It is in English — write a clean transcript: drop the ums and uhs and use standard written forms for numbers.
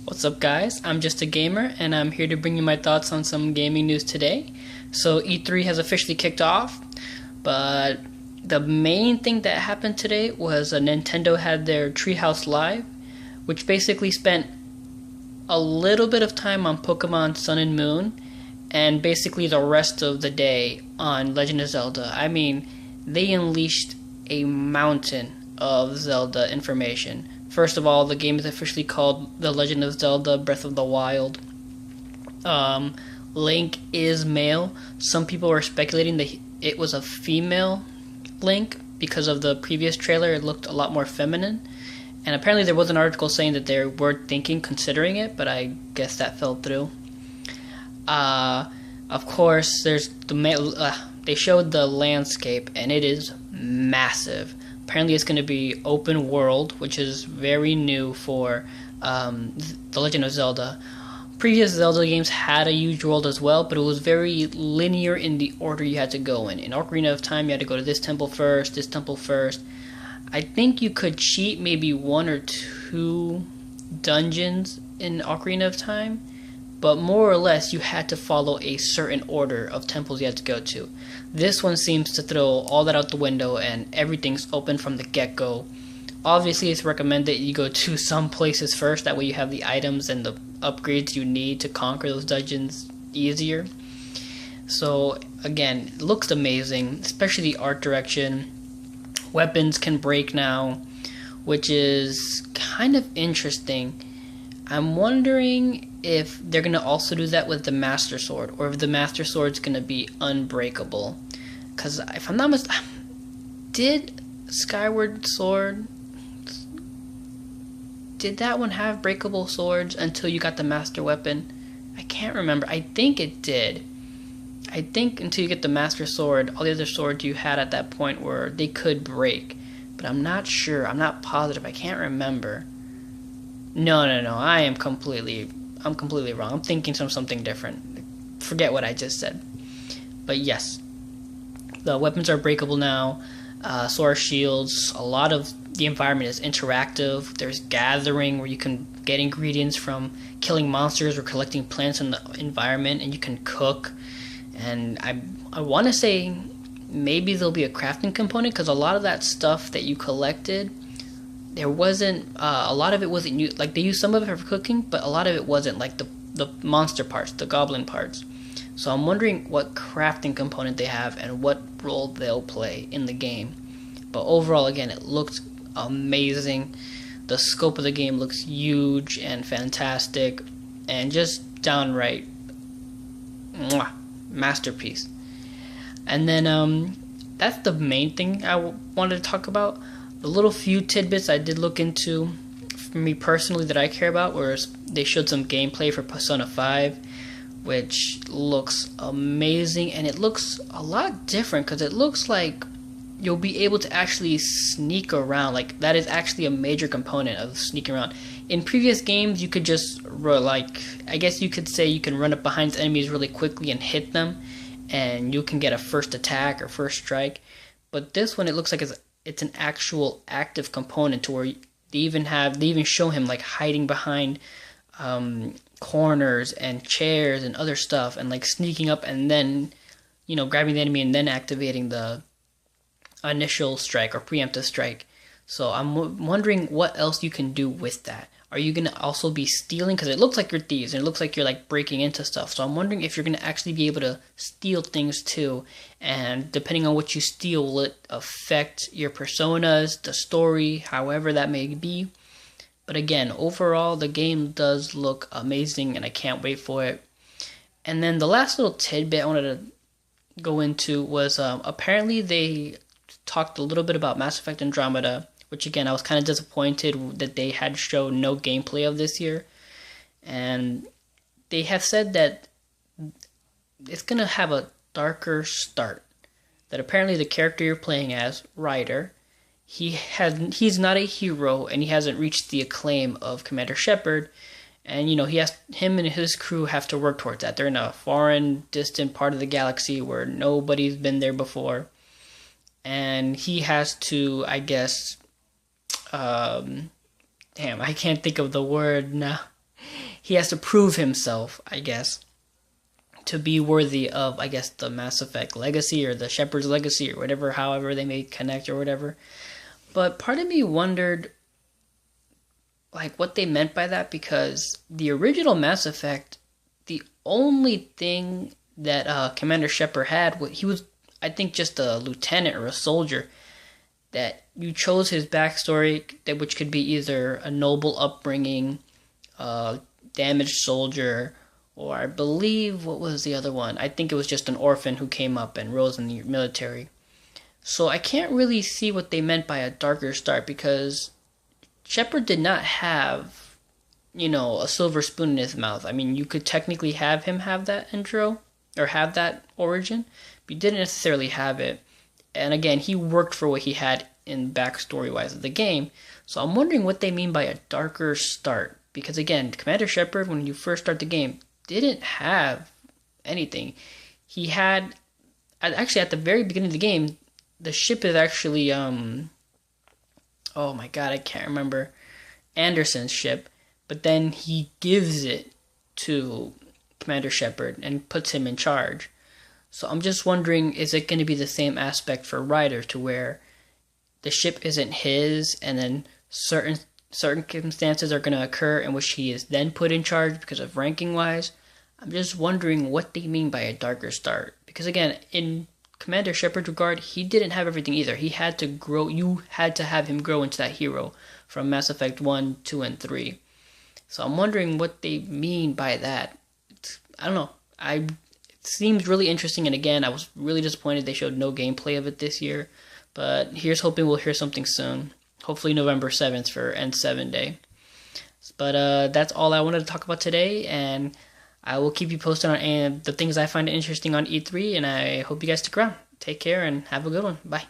What's up, guys? I'm just a gamer, and I'm here to bring you my thoughts on some gaming news today. So, E3 has officially kicked off, but the main thing that happened today was Nintendo had their Treehouse Live, which basically spent a little bit of time on Pokemon Sun and Moon, and basically the rest of the day on Legend of Zelda. I mean, they unleashed a mountain of Zelda information. First of all, the game is officially called The Legend of Zelda Breath of the Wild. Link is male. Some people were speculating that it was a female Link because of the previous trailer. It looked a lot more feminine. And apparently there was an article saying that they were considering it, but I guess that fell through. Of course, they showed the landscape, and it is massive. Apparently, it's going to be open world, which is very new for The Legend of Zelda. Previous Zelda games had a huge world as well, but it was very linear in the order you had to go in. In Ocarina of Time, you had to go to this temple first, this temple first. I think you could cheat maybe one or two dungeons in Ocarina of Time, but more or less you had to follow a certain order of temples you had to go to. This one seems to throw all that out the window and everything's open from the get-go. Obviously, it's recommended you go to some places first, that way you have the items and the upgrades you need to conquer those dungeons easier. So again, it looks amazing, especially the art direction. Weapons can break now, which is kind of interesting. I'm wondering if they're going to also do that with the Master Sword, or if the Master Sword's going to be unbreakable. Because if I'm not mistaken, did Skyward Sword, did that one have breakable swords until you got the Master Weapon? I can't remember. I think it did. I think until you get the Master Sword, all the other swords you had at that point were, they could break. But I'm not sure. I'm not positive. I can't remember. No. I'm completely wrong. I'm thinking of something different. Forget what I just said. But yes, the weapons are breakable now. So are shields. A lot of the environment is interactive. There's gathering where you can get ingredients from killing monsters or collecting plants in the environment, and you can cook. And I want to say maybe there'll be a crafting component, because a lot of that stuff that you collected, there wasn't a lot of it wasn't used. Like, they used some of it for cooking, but a lot of it wasn't, like the monster parts, the goblin parts. So I'm wondering what crafting component they have and what role they'll play in the game. But overall, again, it looks amazing. The scope of the game looks huge and fantastic, and just downright masterpiece. And then that's the main thing I wanted to talk about. The little few tidbits I did look into, for me personally, that I care about, was they showed some gameplay for Persona 5, which looks amazing, and it looks a lot different, because it looks like you'll be able to actually sneak around. Like, that is actually a major component of sneaking around. In previous games, you could just, I guess you could say you can run up behind enemies really quickly and hit them, and you can get a first attack or first strike. But this one, it looks like it's an actual active component, to where they even show him like hiding behind corners and chairs and other stuff, and like sneaking up and then, grabbing the enemy and then activating the initial strike or preemptive strike. So I'm wondering what else you can do with that. Are you going to also be stealing? Because it looks like you're thieves, and it looks like you're like breaking into stuff. So I'm wondering if you're going to actually be able to steal things too. And depending on what you steal, will it affect your personas, the story, however that may be? But again, overall, the game does look amazing, and I can't wait for it. And then the last little tidbit I wanted to go into was apparently they talked a little bit about Mass Effect Andromeda, which again, I was kind of disappointed that they had shown no gameplay of this year. And they have said that it's going to have a darker start. That apparently the character you're playing as, Ryder, he's not a hero, and he hasn't reached the acclaim of Commander Shepard. And, him and his crew have to work towards that. They're in a foreign, distant part of the galaxy where nobody's been there before. And he has to, I guess, damn, I can't think of the word now. he has to prove himself, I guess, to be worthy of, I guess, the Mass Effect legacy or the Shepard's legacy or whatever, however they may connect or whatever. But part of me wondered, like, what they meant by that, because the original Mass Effect, the only thing that Commander Shepard had, he was, I think, just a lieutenant or a soldier, that you chose his backstory, which could be either a noble upbringing, a damaged soldier, or I believe, what was the other one? I think it was just an orphan who came up and rose in the military. So I can't really see what they meant by a darker start, because Shepard did not have, a silver spoon in his mouth. I mean, you could technically have him have that intro, or have that origin, but you didn't necessarily have it. And again, he worked for what he had in backstory-wise of the game. So I'm wondering what they mean by a darker start. Because again, Commander Shepard, when you first start the game, didn't have anything. He had, actually at the very beginning of the game, the ship is actually, oh my god, I can't remember, Anderson's ship, but then he gives it to Commander Shepard and puts him in charge. So I'm just wondering, is it going to be the same aspect for Ryder, to where the ship isn't his, and then certain circumstances are going to occur in which he is then put in charge because of ranking wise? I'm just wondering what they mean by a darker start. Because again, in Commander Shepard's regard, he didn't have everything either. He had to grow, you had to have him grow into that hero from Mass Effect 1, 2, and 3. So I'm wondering what they mean by that. I don't know. It seems really interesting, and again, I was really disappointed they showed no gameplay of it this year. But here's hoping we'll hear something soon. Hopefully November 7th for N7 Day. But that's all I wanted to talk about today, and I will keep you posted on the things I find interesting on E3, and I hope you guys stick around. Take care and have a good one. Bye.